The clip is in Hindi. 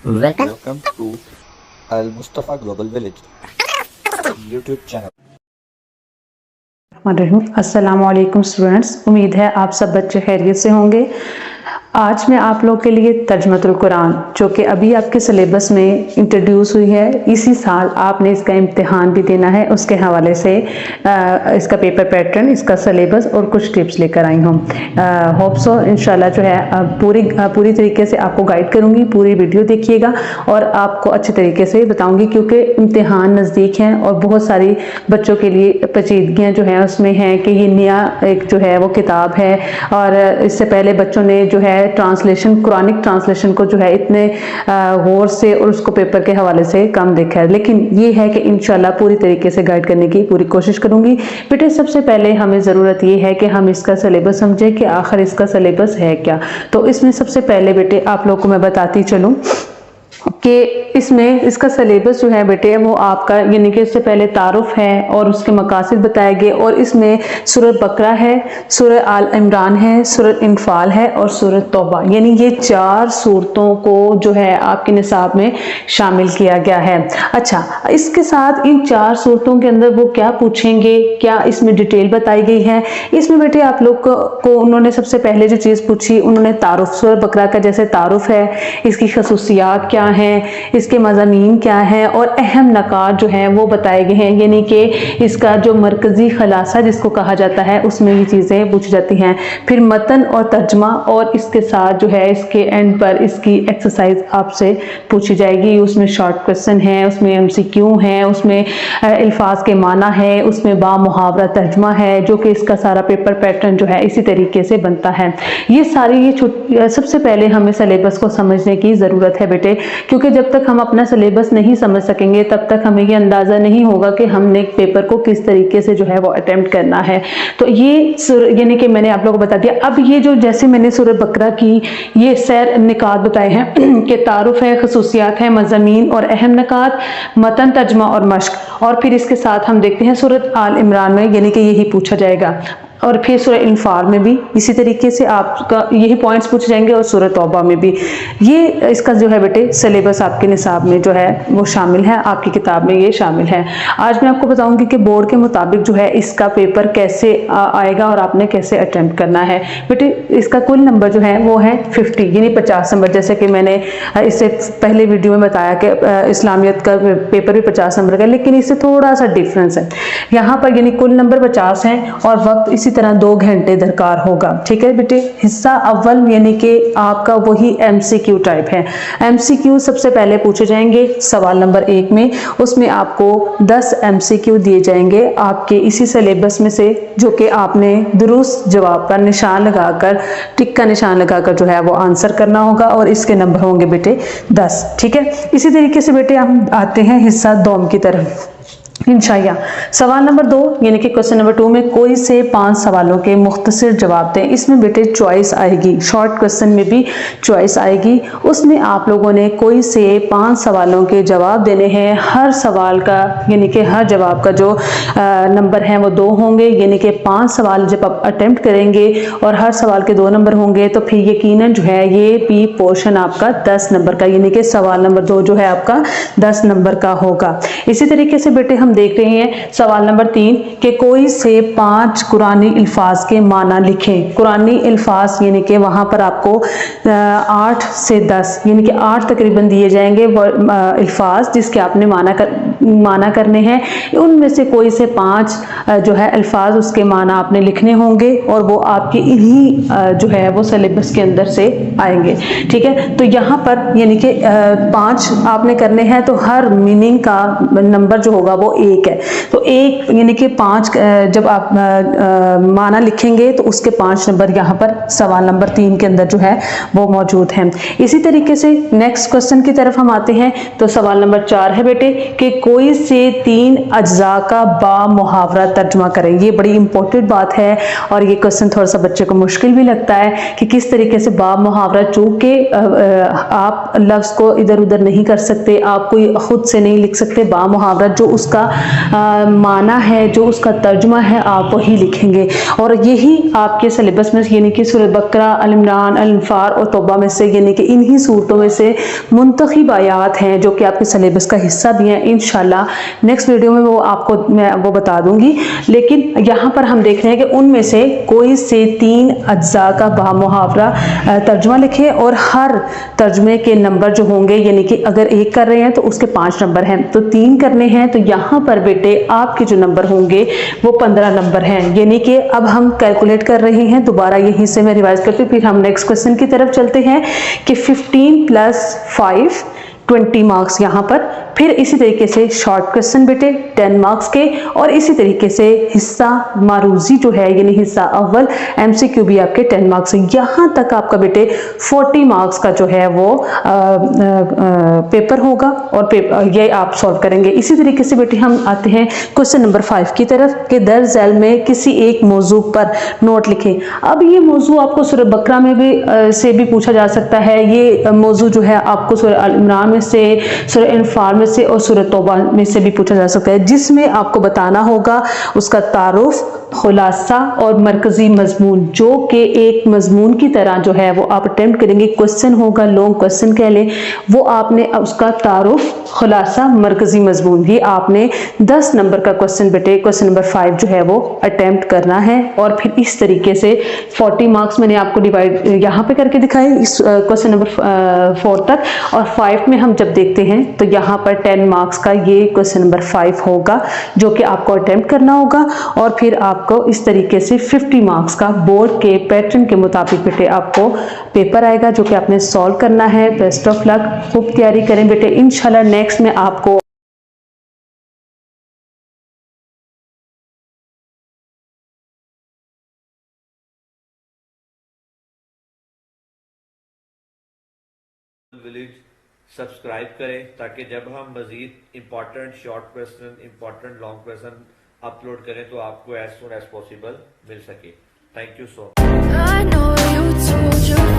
Welcome to Al Mustafa Global Village YouTube channel. अस्सलाम वालेकुम स्टूडेंट्स, उम्मीद है आप सब बच्चे खैरियत से होंगे। आज मैं आप लोग के लिए तर्जुमतुल कुरान जो कि अभी आपके सिलेबस में इंट्रोड्यूस हुई है, इसी साल आपने इसका इम्तिहान भी देना है, उसके हवाले से इसका पेपर पैटर्न, इसका सिलेबस और कुछ टिप्स लेकर आई हूँ। होप सो इंशाल्लाह जो है पूरी तरीके से आपको गाइड करूँगी। पूरी वीडियो देखिएगा और आपको अच्छे तरीके से बताऊँगी, क्योंकि इम्तिहान नज़दीक हैं और बहुत सारी बच्चों के लिए पेचीदगियाँ जो हैं उसमें हैं कि ये नया एक जो है वो किताब है, और इससे पहले बच्चों ने जो है ट्रांसलेशन, कुरानिक ट्रांसलेशन को जो है इतने गौर से और उसको पेपर के हवाले से कम देखा है। लेकिन ये है कि इंशाल्लाह पूरी तरीके से गाइड करने की पूरी कोशिश करूंगी। बेटे सबसे पहले हमें ज़रूरत ये है कि हम इसका सिलेबस समझें कि आखिर इसका सिलेबस है क्या। तो इसमें सबसे पहले बेटे आप लोग को मैं बताती चलूँ कि इसमें इसका सिलेबस जो है बेटे वो आपका, यानी कि इससे पहले तारुफ है और उसके मकासद बताए गए, और इसमें सूरह बकरा है, सूरह आल इमरान है, सूरह इनफाल है और सूरह तौबा, यानी ये 4 सूरतों को जो है आपके निसाब में शामिल किया गया है। अच्छा, इसके साथ इन 4 सूरतों के अंदर वो क्या पूछेंगे, क्या इसमें डिटेल बताई गई है। इसमें बेटे आप लोग को उन्होंने सबसे पहले जो चीज़ पूछी, उन्होंने तारुफ, सूरह बकरा का जैसे तारुफ है, इसकी खसूसियात क्या हैं, इसके मज़ामीन क्या है और अहम नकात जो हैं वो बताए गए हैं, यानी कि इसका जो मरकज़ी खलासा जिसको कहा जाता है उसमें ये चीज़ें पूछी जाती हैं। फिर मतन और तर्जमा, और इसके साथ जो है इसके एंड पर इसकी एक्सरसाइज आपसे पूछी जाएगी। उसमें शॉर्ट क्वेश्चन है, उसमें MCQ है, उसमें अल्फाज के माना है, उसमें बा मुहावरा तर्जमा है, जो कि इसका सारा पेपर पैटर्न जो है इसी तरीके से बनता है। ये सारी सबसे पहले हमें सिलेबस को समझने की ज़रूरत है बेटे, क्योंकि जब तक हम अपना सिलेबस नहीं समझ सकेंगे तब तक हमें ये अंदाज़ा नहीं होगा कि हमने पेपर को किस तरीके से जो है वो अटेम्प्ट करना है। तो ये यानी कि मैंने आप लोगों को बता दिया। अब ये जो जैसे मैंने सूरह बकरा की ये सैर निकात बताए हैं कि तारुफ है, खसूसियात है, मज़ामीन और अहम नकात, मतन, तर्जमा और मश्क, और फिर इसके साथ हम देखते हैं सूरह आल इमरान में, यानी कि यही पूछा जाएगा, और फिर सूरह इनफाल में भी इसी तरीके से आपका यही पॉइंट्स पूछे जाएंगे, और सूरह तौबा में भी। ये इसका जो है बेटे सिलेबस आपके निसाब में जो है वो शामिल है, आपकी किताब में ये शामिल है। आज मैं आपको बताऊंगी कि बोर्ड के मुताबिक जो है इसका पेपर कैसे आएगा और आपने कैसे अटेम्प्ट करना है। बेटे इसका कुल नंबर जो है वो है 50, यानी 50 नंबर, जैसे कि मैंने इससे पहले वीडियो में बताया कि इस्लामियत का पेपर भी 50 नंबर का, लेकिन इससे थोड़ा सा डिफरेंस है यहाँ पर, यानी कुल नंबर 50 है और वक्त इसी तरह 2 घंटे दरकार होगा। ठीक है बेटे, हिस्सा अव्वल यानी कि आपका वही MCQ टाइप है। MCQ सबसे पहले पूछे जाएंगे सवाल नंबर 1 में, उसमें आपको 10 MCQ दिए जाएंगे आपके इसी सिलेबस में से, जो कि आपने दुरुस्त जवाब का निशान लगाकर, टिक का निशान लगाकर जो है वो आंसर करना होगा, और इसके नंबर होंगे बेटे 10। ठीक है, इसी तरीके से बेटे हम आते हैं हिस्सा दोम की तरफ इंशाअल्लाह। सवाल नंबर 2 यानी कि क्वेश्चन नंबर 2 में कोई से 5 सवालों के मुख्तसर जवाब दें। इसमें बेटे चॉइस आएगी, शॉर्ट क्वेश्चन में भी चॉइस आएगी। उसमें आप लोगों ने कोई से 5 सवालों के जवाब देने हैं। हर सवाल का यानी कि हर जवाब का जो नंबर है वो 2 होंगे, यानी कि 5 सवाल जब आप अटेम्प्ट करेंगे और हर सवाल के 2 नंबर होंगे तो फिर यकीनन जो है ये भी पोर्शन आपका 10 नंबर का, यानी कि सवाल नंबर 2 जो है आपका 10 नंबर का होगा। इसी तरीके से बेटे हम देख रहे हैं सवाल नंबर 3 कि कोई से 5 कुरानी अल्फाज के माना लिखें। कुरानी अल्फाज यानी कि वहां पर आपको 8 से 10 यानी कि 8 तकरीबन दिए जाएंगे अल्फाज जिसके आपने माना करने हैं। उनमें से कोई से 5 जो है अल्फाज उसके माना आपने लिखने होंगे, और वो आपके इन्हीं जो है वो सिलेबस के अंदर से आएंगे। ठीक है, तो यहाँ पर यानी कि 5 आपने करने हैं, तो हर मीनिंग का नंबर जो होगा वो 1 है। तो 1 यानी कि 5 जब आप माना लिखेंगे तो उसके 5 नंबर यहाँ पर सवाल नंबर 3 के अंदर जो है वो मौजूद हैं। इसी तरीके से नेक्स्ट क्वेश्चन की तरफ हम आते हैं। तो सवाल नंबर 4 है बेटे कि कोई से 3 अज्जा का बा मुहावरा तर्जमा करें। ये बड़ी इंपॉर्टेंट बात है और ये क्वेश्चन थोड़ा सा बच्चे को मुश्किल भी लगता है कि किस तरीके से बा मुहावरा, चूंकि आप लफ्ज़ को इधर उधर नहीं कर सकते, आप कोई खुद से नहीं लिख सकते बा मुहावरा, जो उसका माना है, जो उसका तर्जुमा है, आप वही लिखेंगे। और यही आपके सिलेबस में यानी कि सूरह बकरा, अल इमरान, अल अनफाल और तौबा में से यानी कि इन्हीं सूरतों में से मुंतखब आयात हैं जो कि आपके सिलेबस का हिस्सा भी हैं। इंशाल्लाह नेक्स्ट वीडियो में मैं वो बता दूंगी। लेकिन यहाँ पर हम देख रहे हैं कि उनमें से कोई से 3 अज्जा का बा मुहावरा तर्जुमा लिखें और हर तर्जुमे के नंबर जो होंगे, यानी कि अगर 1 कर रहे हैं तो उसके 5 नंबर हैं, तो 3 करने हैं तो यहाँ पर बेटे आपके जो नंबर होंगे वो 15 नंबर हैं। यानी कि अब हम कैलकुलेट कर रहे हैं, दोबारा यहीं से मैं रिवाइज करती हूँ, फिर हम नेक्स्ट क्वेश्चन की तरफ चलते हैं कि 15 + 5 20 मार्क्स यहाँ पर। फिर इसी तरीके से शॉर्ट क्वेश्चन बेटे 10 मार्क्स के, और इसी तरीके से हिस्सा मारूजी जो है यानी हिस्सा अव्वल एमसीक्यू भी आपके 10 मार्क्स है। यहाँ तक आपका बेटे 40 मार्क्स का जो है वो पेपर होगा और ये आप सॉल्व करेंगे। इसी तरीके से बेटे हम आते हैं क्वेश्चन नंबर 5 की तरफ कि दर झैल में किसी एक मौजू पर नोट लिखें। अब ये मौजू आपको सूरह बकरा में भी से भी पूछा जा सकता है। ये मौजू जो है आपको सूरह अल इमरान में से, सूरह अनफाल में से और सूरह तौबा में से भी पूछा जा सकता है, जिसमें आपको बताना होगा उसका तारुफ, खुलासा और मरकजी मजमून, जो कि एक मजमून की तरह जो है वो आप अटेम्प्ट करेंगे। क्वेश्चन होगा, लॉन्ग क्वेश्चन कह लें, वो आपने उसका तारुफ, खुलासा, मरकजी मजमून, ये आपने 10 नंबर का क्वेश्चन बेटे क्वेश्चन नंबर 5 जो है वो अटेम्प्ट करना है। और फिर इस तरीके से 40 मार्क्स मैंने आपको डिवाइड यहाँ पे करके दिखाए इस क्वेश्चन नंबर 4 तक, और 5 में हम जब देखते हैं तो यहाँ पर 10 मार्क्स का ये क्वेश्चन नंबर 5 होगा जो कि आपको अटेम्प्ट करना होगा। और फिर आपको इस तरीके से 50 मार्क्स का बोर्ड के पैटर्न के मुताबिक बेटे आपको पेपर आएगा जो कि आपने सॉल्व करना है। बेस्ट ऑफ लक, खूब तैयारी करें बेटे, इंशाल्लाह नेक्स्ट में आपको विलेज सब्सक्राइब करें ताकि जब हम मजीद important short question, important long question upload करें तो आपको एज सून एज पॉसिबल मिल सके। Thank you so much.